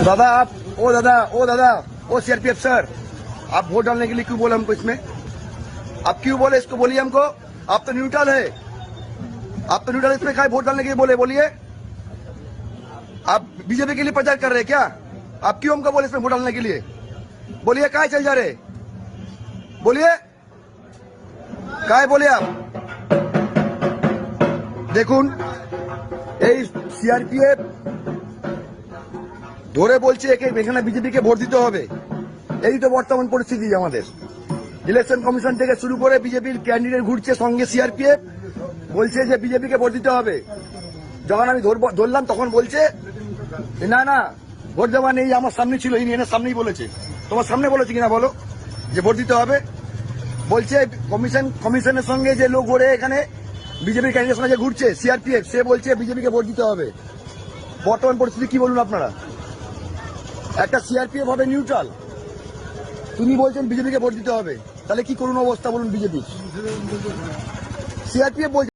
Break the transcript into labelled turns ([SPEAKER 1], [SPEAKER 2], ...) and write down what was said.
[SPEAKER 1] दादा आप ओ दादा ओ सीआरपीएफ सर, आप वोट डालने के लिए क्यों बोले हमको इसमें? आप क्यों बोले इसको? बोलिए हमको। आप तो न्यूट्रल है, आप तो न्यूट्रल, इसमें क्या वोट डालने के लिए बोले? बोलिए। आप बीजेपी के लिए प्रचार कर रहे हैं क्या? आप क्यों हमको बोले इसमें वोट डालने के लिए? बोलिए, काय चल जा रहे? बोलिए, काय बोले आप? দেখুন, এই সিআরপিএফ ধরে বলছে এখানে বিজেপিকে ভোট দিতে হবে। এই তো বর্তমান পরিস্থিতি আমাদের। ইলেকশন কমিশন থেকে শুরু করে বিজেপির ক্যান্ডিডেট ঘুরছে, সঙ্গে সিআরপিএফ বলছে যে বিজেপিকে ভোট দিতে হবে। যখন আমি ধরলাম তখন বলছে না না ভোট দেওয়া নেই, আমার সামনে ছিল, এর সামনেই বলেছে। তোমার সামনে বলেছে কিনা বলো যে ভোট দিতে হবে? বলছে কমিশনের সঙ্গে যে লোক ঘুরে এখানে বিজেপির ক্যান্ডিডেট সঙ্গে যে ঘুরছে সিআরপিএফ, সে বলছে বিজেপিকে ভোট দিতে হবে। বর্তমান পরিস্থিতি কি বলুন আপনারা? একটা সিআরপিএফ হবে নিউট্রাল, তিনি বলছেন বিজেপিকে ভোট দিতে হবে, তাহলে কি করুন অবস্থা বলুন বিজেপি? সিআরপিএফ বলছে